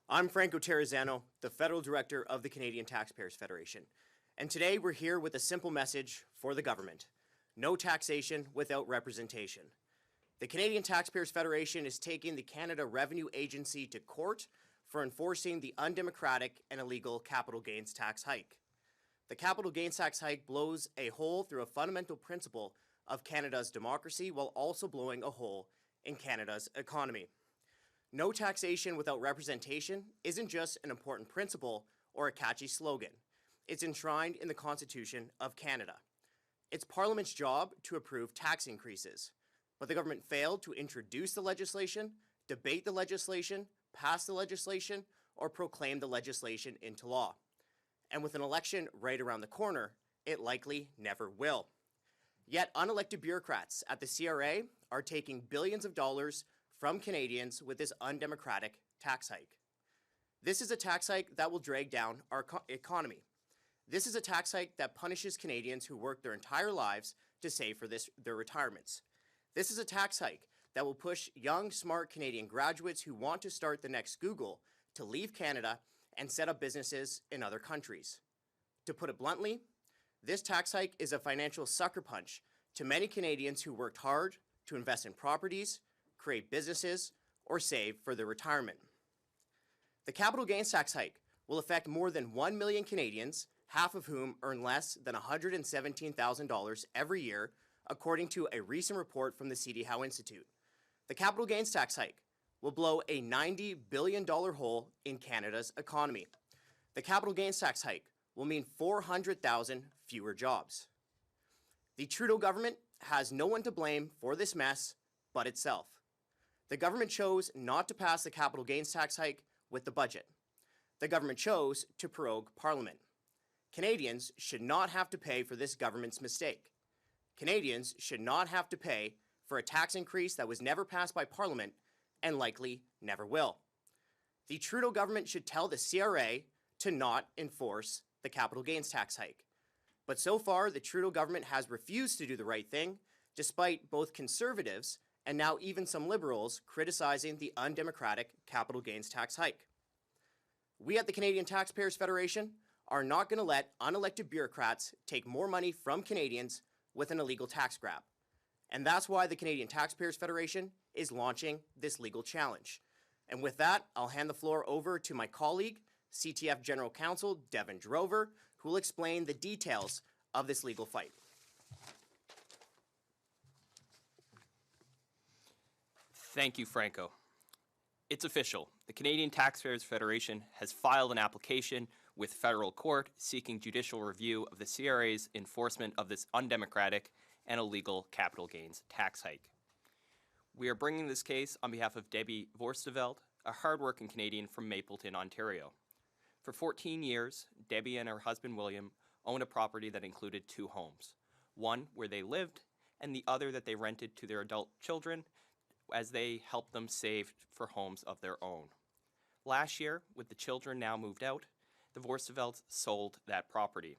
I'm Franco Terrazzano, the Federal Director of the Canadian Taxpayers Federation. And today we're here with a simple message for the government. No taxation without representation. The Canadian Taxpayers Federation is taking the Canada Revenue Agency to court for enforcing the undemocratic and illegal capital gains tax hike. The capital gains tax hike blows a hole through a fundamental principle of Canada's democracy while also blowing a hole in Canada's economy. No taxation without representation isn't just an important principle or a catchy slogan. It's enshrined in the Constitution of Canada. It's Parliament's job to approve tax increases, but the government failed to introduce the legislation, debate the legislation, pass the legislation, or proclaim the legislation into law. And with an election right around the corner, it likely never will. Yet unelected bureaucrats at the CRA are taking billions of dollars from Canadians with this undemocratic tax hike. This is a tax hike that will drag down our economy. This is a tax hike that punishes Canadians who work their entire lives to save for their retirements. This is a tax hike that will push young, smart Canadian graduates who want to start the next Google to leave Canada and set up businesses in other countries. To put it bluntly, this tax hike is a financial sucker punch to many Canadians who worked hard to invest in properties, create businesses, or save for their retirement. The capital gains tax hike will affect more than 1 million Canadians, half of whom earn less than $117,000 every year, according to a recent report from the C.D. Howe Institute. The capital gains tax hike will blow a $90 billion hole in Canada's economy. The capital gains tax hike will mean 400,000 fewer jobs. The Trudeau government has no one to blame for this mess but itself. The government chose not to pass the capital gains tax hike with the budget. The government chose to prorogue Parliament. Canadians should not have to pay for this government's mistake. Canadians should not have to pay for a tax increase that was never passed by Parliament and likely never will. The Trudeau government should tell the CRA to not enforce the capital gains tax hike. But so far, the Trudeau government has refused to do the right thing, despite both Conservatives and now even some Liberals criticizing the undemocratic capital gains tax hike. We at the Canadian Taxpayers Federation are not going to let unelected bureaucrats take more money from Canadians with an illegal tax grab. And that's why the Canadian Taxpayers Federation is launching this legal challenge. And with that, I'll hand the floor over to my colleague, CTF General Counsel Devin Drover, who will explain the details of this legal fight. Thank you, Franco. It's official. The Canadian Taxpayers Federation has filed an application with federal court seeking judicial review of the CRA's enforcement of this undemocratic and illegal capital gains tax hike. We are bringing this case on behalf of Debbie Vorsteveld, a hardworking Canadian from Mapleton, Ontario. For 14 years, Debbie and her husband William owned a property that included two homes, one where they lived and the other that they rented to their adult children as they helped them save for homes of their own. Last year, with the children now moved out, the Vorstevelds sold that property.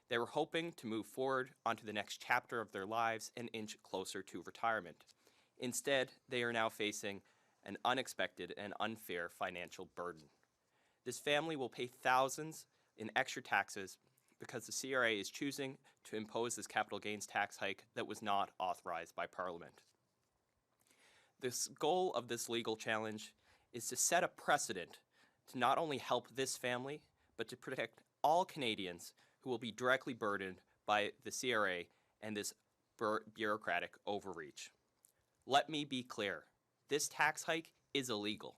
They were hoping to move forward onto the next chapter of their lives and inch closer to retirement. Instead, they are now facing an unexpected and unfair financial burden. This family will pay thousands in extra taxes because the CRA is choosing to impose this capital gains tax hike that was not authorized by Parliament. The goal of this legal challenge is to set a precedent to not only help this family, but to protect all Canadians who will be directly burdened by the CRA and this bureaucratic overreach. Let me be clear. This tax hike is illegal.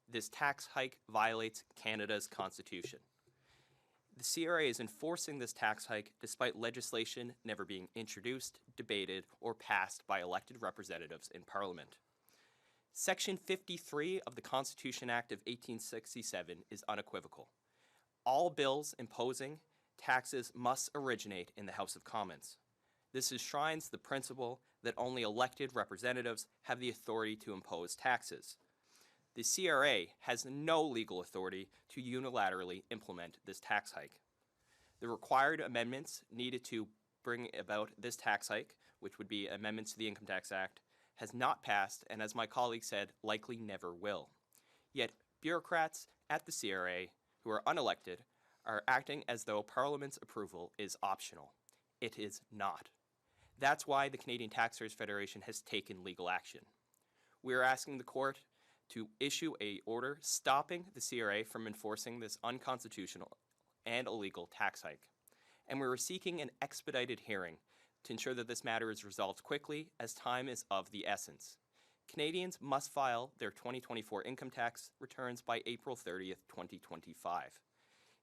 This tax hike violates Canada's Constitution. The CRA is enforcing this tax hike despite legislation never being introduced, debated, or passed by elected representatives in Parliament. Section 53 of the Constitution Act of 1867 is unequivocal. All bills imposing taxes must originate in the House of Commons. This enshrines the principle that only elected representatives have the authority to impose taxes. The CRA has no legal authority to unilaterally implement this tax hike. The required amendments needed to bring about this tax hike, which would be amendments to the Income Tax Act, has not passed and, as my colleague said, likely never will. Yet bureaucrats at the CRA who are unelected are acting as though Parliament's approval is optional. It is not. That's why the Canadian Taxpayers Federation has taken legal action. We are asking the court to issue an order stopping the CRA from enforcing this unconstitutional and illegal tax hike. And we're seeking an expedited hearing to ensure that this matter is resolved quickly, as time is of the essence. Canadians must file their 2024 income tax returns by April 30th, 2025.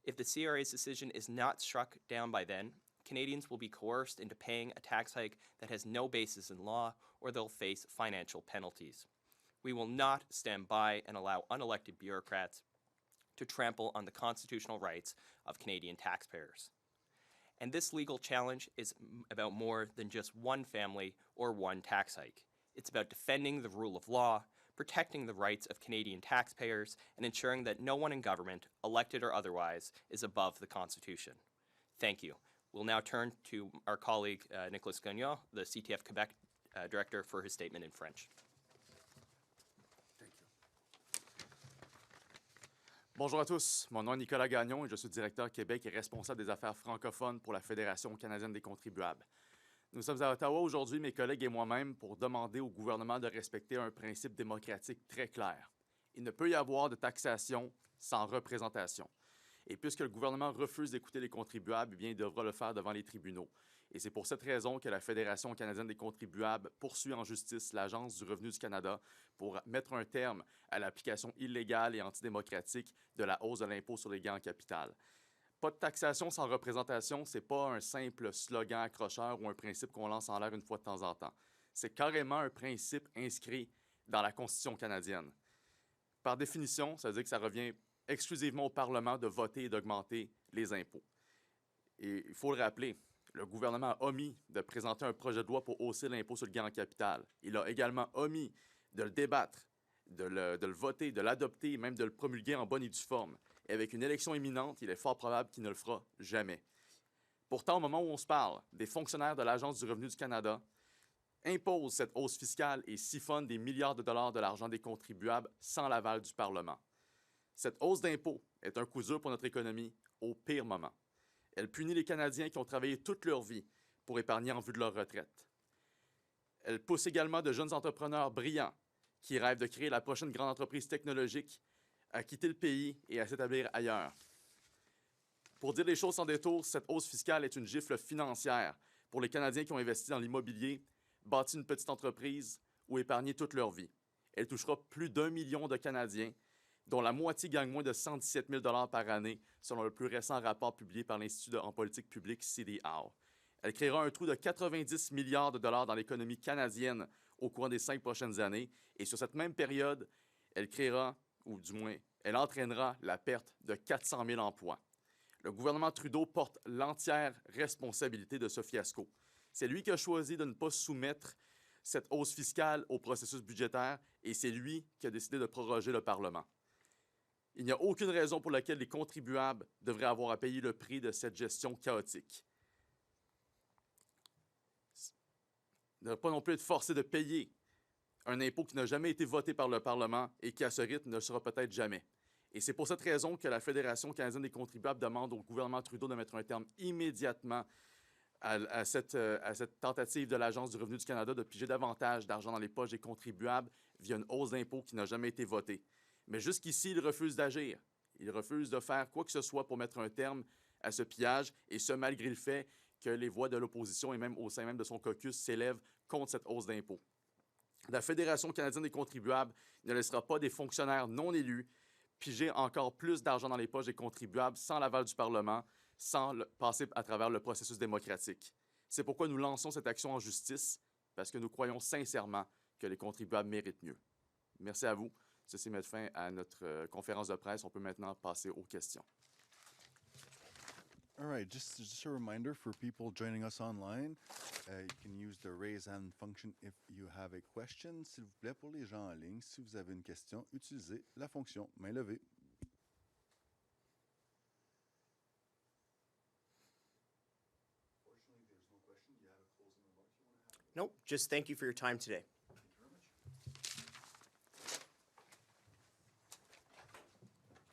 If the CRA's decision is not struck down by then, Canadians will be coerced into paying a tax hike that has no basis in law, or they'll face financial penalties. We will not stand by and allow unelected bureaucrats to trample on the constitutional rights of Canadian taxpayers. And this legal challenge is about more than just one family or one tax hike. It's about defending the rule of law, protecting the rights of Canadian taxpayers, and ensuring that no one in government, elected or otherwise, is above the Constitution. Thank you. We'll now turn to our colleague Nicolas Gagnon, the CTF Quebec Director, for his statement in French. Bonjour à tous, mon nom est Nicolas Gagnon et je suis directeur Québec et responsable des affaires francophones pour la Fédération canadienne des contribuables. Nous sommes à Ottawa aujourd'hui, mes collègues et moi-même, pour demander au gouvernement de respecter un principe démocratique très clair. Il ne peut y avoir de taxation sans représentation. Et puisque le gouvernement refuse d'écouter les contribuables, eh bien, il devra le faire devant les tribunaux. Et c'est pour cette raison que la Fédération canadienne des contribuables poursuit en justice l'Agence du revenu du Canada pour mettre un terme à l'application illégale et antidémocratique de la hausse de l'impôt sur les gains en capital. Pas de taxation sans représentation, ce n'est pas un simple slogan accrocheur ou un principe qu'on lance en l'air une fois de temps en temps. C'est carrément un principe inscrit dans la Constitution canadienne. Par définition, ça veut dire que ça revient exclusivement au Parlement de voter et d'augmenter les impôts. Et il faut le rappeler, le gouvernement a omis de présenter un projet de loi pour hausser l'impôt sur le gain en capital. Il a également omis de le débattre, de le voter, de l'adopter, même de le promulguer en bonne et due forme. Et avec une élection imminente, il est fort probable qu'il ne le fera jamais. Pourtant, au moment où on se parle, des fonctionnaires de l'Agence du revenu du Canada imposent cette hausse fiscale et siphonnent des milliards de dollars de l'argent des contribuables sans l'aval du Parlement. Cette hausse d'impôts est un coup dur pour notre économie au pire moment. Elle punit les Canadiens qui ont travaillé toute leur vie pour épargner en vue de leur retraite. Elle pousse également de jeunes entrepreneurs brillants qui rêvent de créer la prochaine grande entreprise technologique à quitter le pays et à s'établir ailleurs. Pour dire les choses sans détour, cette hausse fiscale est une gifle financière pour les Canadiens qui ont investi dans l'immobilier, bâti une petite entreprise ou épargné toute leur vie. Elle touchera plus d'1 million de Canadiens, dont la moitié gagne moins de 117 000 $ par année, selon le plus récent rapport publié par l'Institut en politique publique CDAO. Elle créera un trou de 90 milliards de dollars dans l'économie canadienne au cours des 5 prochaines années. Et sur cette même période, elle créera, ou du moins, elle entraînera la perte de 400 000 emplois. Le gouvernement Trudeau porte l'entière responsabilité de ce fiasco. C'est lui qui a choisi de ne pas soumettre cette hausse fiscale au processus budgétaire et c'est lui qui a décidé de proroger le Parlement. Il n'y a aucune raison pour laquelle les contribuables devraient avoir à payer le prix de cette gestion chaotique. Il ne devrait pas non plus être forcé de payer un impôt qui n'a jamais été voté par le Parlement et qui, à ce rythme, ne le sera peut-être jamais. Et c'est pour cette raison que la Fédération canadienne des contribuables demande au gouvernement Trudeau de mettre un terme immédiatement à cette tentative de l'Agence du revenu du Canada de piger davantage d'argent dans les poches des contribuables via une hausse d'impôt qui n'a jamais été votée. Mais jusqu'ici, il refuse d'agir. Il refuse de faire quoi que ce soit pour mettre un terme à ce pillage, et ce, malgré le fait que les voix de l'opposition et même au sein même de son caucus s'élèvent contre cette hausse d'impôt. La Fédération canadienne des contribuables ne laissera pas des fonctionnaires non élus piger encore plus d'argent dans les poches des contribuables sans l'aval du Parlement, sans passer à travers le processus démocratique. C'est pourquoi nous lançons cette action en justice, parce que nous croyons sincèrement que les contribuables méritent mieux. Merci à vous. Ceci met fin à notre conférence de presse. On peut maintenant passer aux questions. All right, just a reminder for people joining us online, you can use the raise hand function if you have a question. S'il vous plaît, pour les gens en ligne, si vous avez une question, utilisez la fonction main levée. Nope, just thank you for your time today.